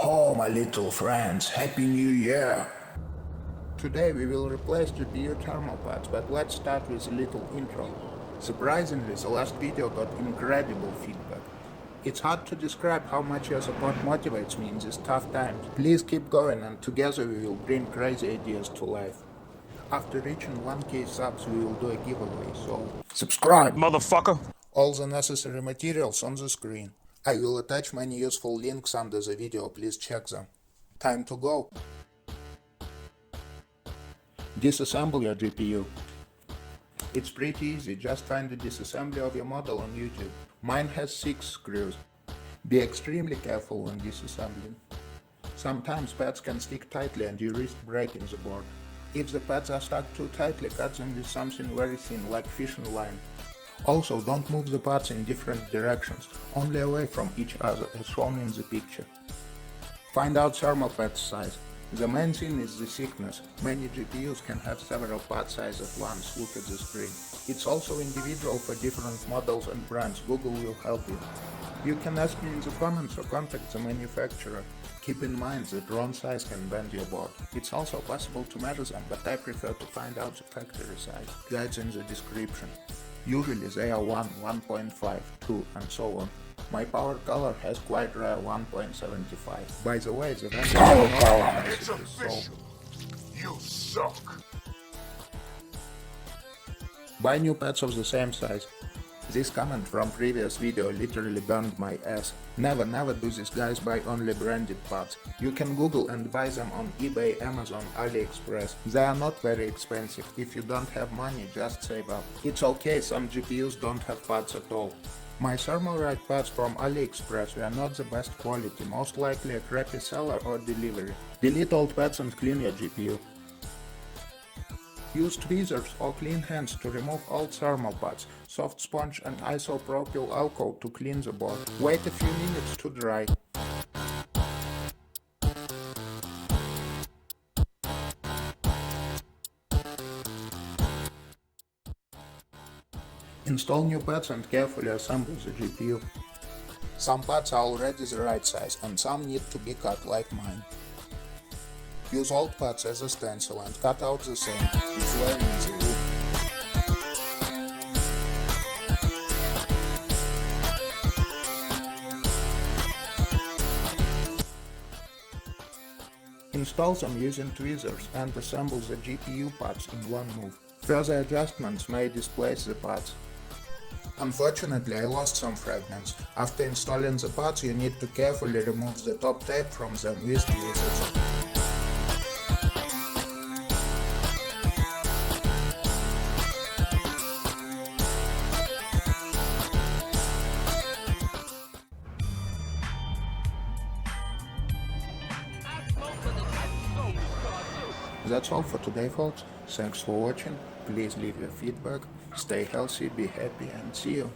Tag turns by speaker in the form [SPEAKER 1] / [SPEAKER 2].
[SPEAKER 1] Ho, my little friends, Happy New Year! Today we will replace GPU thermal pads, but let's start with a little intro. Surprisingly, the last video got incredible feedback. It's hard to describe how much your support motivates me in these tough times. Please keep going and together we will bring crazy ideas to life. After reaching 1k subs we will do a giveaway, so subscribe,
[SPEAKER 2] motherfucker!
[SPEAKER 1] All the necessary materials on the screen. I will attach many useful links under the video, please check them. Time to go. Disassemble your GPU. It's pretty easy, just find the disassembly of your model on YouTube. Mine has 6 screws. Be extremely careful when disassembling. Sometimes pads can stick tightly and you risk breaking the board. If the pads are stuck too tightly, cut them with something very thin, like fishing line. Also, don't move the pads in different directions, only away from each other as shown in the picture. Find out thermal pad size. The main thing is the thickness. Many GPUs can have several pad sizes at once, look at the screen. It's also individual for different models and brands, Google will help you. You can ask me in the comments or contact the manufacturer. Keep in mind that wrong size can bend your board. It's also possible to measure them, but I prefer to find out the factory size. Guides in the description. Usually they are 1, 1.5, 2 and so on. My powercolor has quite rare 1.75. By the way, the powercolor
[SPEAKER 2] It's official. You suck.
[SPEAKER 1] Buy new pads of the same size. This comment from previous video literally burned my ass. Never do this, guys, buy only branded pads. You can Google and buy them on eBay, Amazon, AliExpress. They are not very expensive. If you don't have money, just save up. It's okay, some GPUs don't have pads at all. My Thermalright pads from AliExpress were not the best quality, most likely a crappy seller or delivery. Delete old pads and clean your GPU. Use tweezers or clean hands to remove old thermal pads, soft sponge and isopropyl alcohol to clean the board. Wait a few minutes to dry. Install new pads and carefully assemble the GPU. Some pads are already the right size and some need to be cut like mine. Use old pads as a stencil and cut out the same. It's very easy. Install them using tweezers and assemble the GPU pads in one move. Further adjustments may displace the pads. Unfortunately, I lost some fragments. After installing the pads, you need to carefully remove the top tape from them with tweezers. That's all for today, folks. Thanks for watching. Please leave your feedback. Stay healthy, be happy, and see you.